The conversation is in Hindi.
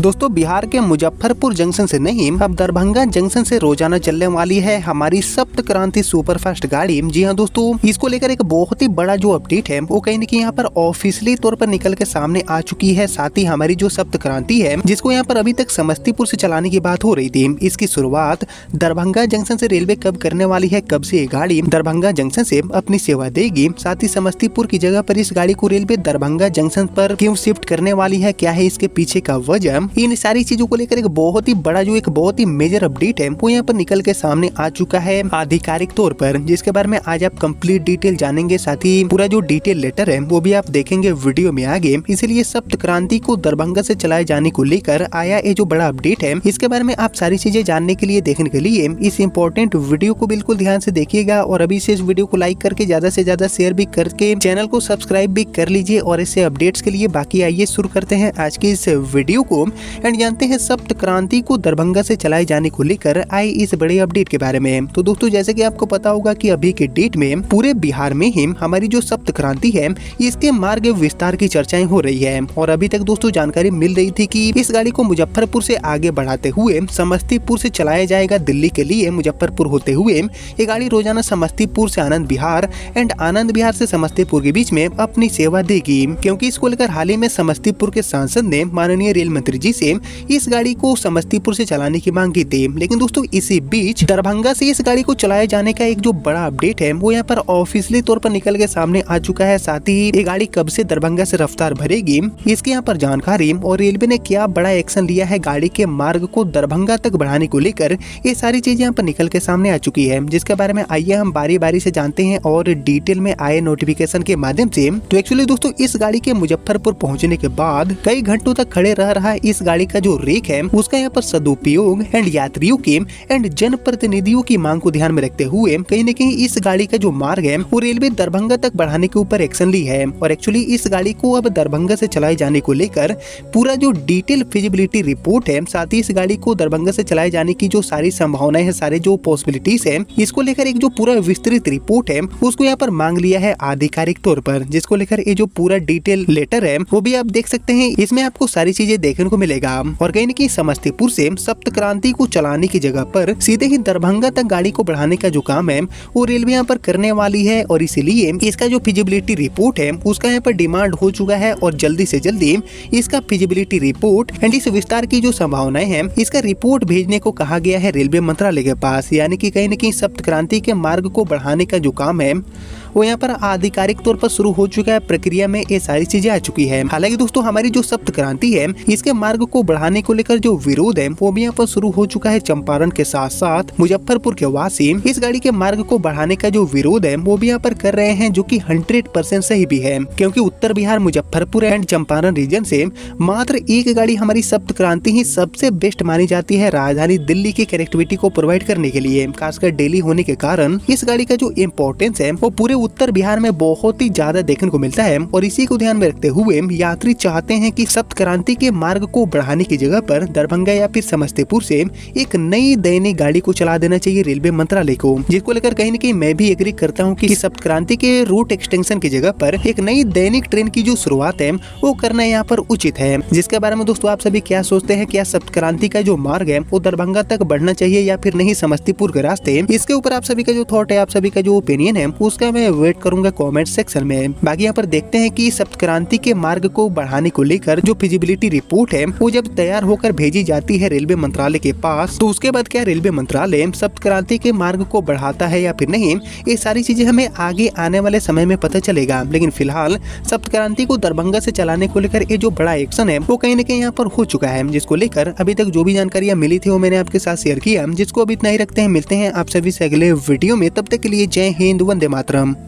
दोस्तों बिहार के मुजफ्फरपुर जंक्शन से नहीं अब दरभंगा जंक्शन से रोजाना चलने वाली है हमारी सप्त क्रांति सुपरफास्ट गाड़ी। जी हाँ दोस्तों, इसको लेकर एक बहुत ही बड़ा जो अपडेट है वो कहीं न कहीं यहाँ पर ऑफिशियली तौर पर निकल के सामने आ चुकी है। साथ ही हमारी जो सप्त क्रांति है जिसको यहाँ पर अभी तक समस्तीपुर से चलाने की बात हो रही थी, इसकी शुरुआत दरभंगा जंक्शन से रेलवे कब करने वाली है, कब से ये गाड़ी दरभंगा जंक्शन से अपनी सेवा देगी, साथ ही समस्तीपुर की जगह पर इस गाड़ी को रेलवे दरभंगा जंक्शन पर क्यों शिफ्ट करने वाली है, क्या है इसके पीछे का वजह, इन सारी चीजों को लेकर एक बहुत ही बड़ा जो एक बहुत ही मेजर अपडेट है वो यहाँ पर निकल के सामने आ चुका है आधिकारिक तौर पर, जिसके बारे में आज आप कंप्लीट डिटेल जानेंगे। साथ ही पूरा जो डिटेल लेटर है वो भी आप देखेंगे वीडियो में आगे। इसलिए सप्त क्रांति को दरभंगा से चलाए जाने को लेकर आया ये जो बड़ा अपडेट है इसके बारे में आप सारी चीजें जानने के लिए देखने के लिए इस इम्पोर्टेंट वीडियो को बिल्कुल ध्यान से देखिएगा और अभी से इस वीडियो को लाइक करके ज्यादा से ज्यादा शेयर भी करके चैनल को सब्सक्राइब भी कर लीजिए और इससे अपडेट्स के लिए। बाकी आइए शुरू करते हैं आज की इस वीडियो को एंड जानते हैं सप्त क्रांति को दरभंगा से चलाए जाने को लेकर आए इस बड़े अपडेट के बारे में। तो दोस्तों जैसे कि आपको पता होगा कि अभी के डेट में पूरे बिहार में ही हमारी जो सप्त क्रांति है इसके मार्ग विस्तार की चर्चाएं हो रही है और अभी तक दोस्तों जानकारी मिल रही थी कि इस गाड़ी को मुजफ्फरपुर से आगे बढ़ाते हुए समस्तीपुर से चलाया जाएगा दिल्ली के लिए। मुजफ्फरपुर होते हुए ये गाड़ी रोजाना समस्तीपुर से आनंद विहार एंड आनंद विहार से समस्तीपुर के बीच में अपनी सेवा देगी, क्योंकि इसको लेकर हाल ही में समस्तीपुर के सांसद ने माननीय रेल मंत्री जी से इस गाड़ी को समस्तीपुर से चलाने की मांग की थी। लेकिन दोस्तों इसी बीच दरभंगा से इस गाड़ी को चलाए जाने का एक जो बड़ा अपडेट है वो यहाँ पर ऑफिशियली तौर पर निकल के सामने आ चुका है। साथ ही ये गाड़ी कब से दरभंगा से रफ्तार भरेगी इसके यहाँ पर जानकारी और रेलवे ने क्या बड़ा एक्शन लिया है गाड़ी के मार्ग को दरभंगा तक बढ़ाने को लेकर, ये सारी चीजें यहाँ पर निकल के सामने आ चुकी है, जिसके बारे में आइए हम बारी बारी से जानते हैं और डिटेल में आए नोटिफिकेशन के माध्यम से। तो एक्चुअली दोस्तों इस गाड़ी के मुजफ्फरपुर पहुंचने के बाद कई घंटों तक खड़े रह रहा इस गाड़ी का जो रेक है उसका यहाँ पर सदुपयोग एंड यात्रियों के एंड जन प्रतिनिधियों की मांग को ध्यान में रखते हुए कहीं न कहीं इस गाड़ी का जो मार्ग है वो रेलवे दरभंगा तक बढ़ाने के ऊपर एक्शन ली है। और एक्चुअली इस गाड़ी को अब दरभंगा से चलाए जाने को लेकर पूरा जो डिटेल फिजिबिलिटी रिपोर्ट है, साथ ही इस गाड़ी को दरभंगा से चलाए जाने की जो सारी संभावनाएं है, सारे जो पॉसिबिलिटीज है, इसको लेकर एक जो पूरा विस्तृत रिपोर्ट है उसको यहाँ पर मांग लिया है आधिकारिक तौर पर, जिसको लेकर ये जो पूरा डिटेल लेटर है वो भी आप देख सकते हैं। इसमें आपको सारी चीजें देखने को मिलेगा और कहीं न कहीं समस्तीपुर से सप्त क्रांति को चलाने की जगह पर सीधे ही दरभंगा तक गाड़ी को बढ़ाने का जो काम है वो रेलवे यहाँ पर करने वाली है और इसीलिए इसका जो फिजिबिलिटी रिपोर्ट है उसका यहाँ पर डिमांड हो चुका है और जल्दी से जल्दी इसका फिजिबिलिटी रिपोर्ट एंड इस विस्तार की जो संभावनाएं हैं इसका रिपोर्ट भेजने को कहा गया है रेलवे मंत्रालय के पास। यानी कि कहीं न कहीं सप्त क्रांति के मार्ग को बढ़ाने का जो काम है वो यहाँ पर आधिकारिक तौर पर शुरू हो चुका है, प्रक्रिया में ये सारी चीजें आ चुकी है। हालांकि दोस्तों हमारी जो सप्त क्रांति है इसके मार्ग को बढ़ाने को लेकर जो विरोध है वो भी यहाँ पर शुरू हो चुका है। चंपारण के साथ साथ मुजफ्फरपुर के वासी इस गाड़ी के मार्ग को बढ़ाने का जो विरोध है वो भी यहाँ पर कर रहे हैं, जो कि 100% सही भी है, क्योंकि उत्तर बिहार मुजफ्फरपुर एंड चंपारण रीजन से मात्र एक गाड़ी हमारी सप्त क्रांति ही सबसे बेस्ट मानी जाती है राजधानी दिल्ली की कनेक्टिविटी को प्रोवाइड करने के लिए। खासकर दिल्ली होने के कारण इस गाड़ी का जो इम्पोर्टेंस है वो पूरे उत्तर बिहार में बहुत ही ज्यादा देखने को मिलता है और इसी को ध्यान में रखते हुए यात्री चाहते हैं कि सप्त क्रांति के मार्ग को बढ़ाने की जगह पर दरभंगा या फिर समस्तीपुर से एक नई दैनिक गाड़ी को चला देना चाहिए रेलवे मंत्रालय को, जिसको लेकर कहीं न कहीं मैं भी एग्री करता हूं कि सप्त क्रांति के रूट एक्सटेंशन की जगह पर एक नई दैनिक ट्रेन की जो शुरुआत है वो करना यहाँ पर उचित है। जिसके बारे में दोस्तों आप सभी क्या सोचते हैं, क्या सप्त क्रांति का जो मार्ग है वो दरभंगा तक बढ़ना चाहिए या फिर नहीं समस्तीपुर के रास्ते? इसके ऊपर आप सभी का जो थॉट है, आप सभी का जो ओपिनियन है उसका मैं वेट करूंगा कमेंट सेक्शन में। बाकी यहाँ पर देखते हैं कि सप्त क्रांति के मार्ग को बढ़ाने को लेकर जो फिजिबिलिटी रिपोर्ट है वो जब तैयार होकर भेजी जाती है रेलवे मंत्रालय के पास तो उसके बाद क्या रेलवे मंत्रालय सप्त क्रांति के मार्ग को बढ़ाता है या फिर नहीं, ये सारी चीजें हमें आगे आने वाले समय में पता चलेगा। लेकिन फिलहाल सप्त क्रांति को दरभंगा से चलाने को लेकर ये जो बड़ा एक्शन है वो कहीं न कहीं यहाँ पर हो चुका है, जिसको लेकर अभी तक जो भी जानकारियां मिली थी वो मैंने आपके साथ शेयर किया। जिसको अभी इतना ही रखते हैं, मिलते हैं आप सभी से अगले वीडियो में, तब तक के लिए जय हिंद, वंदे मातरम।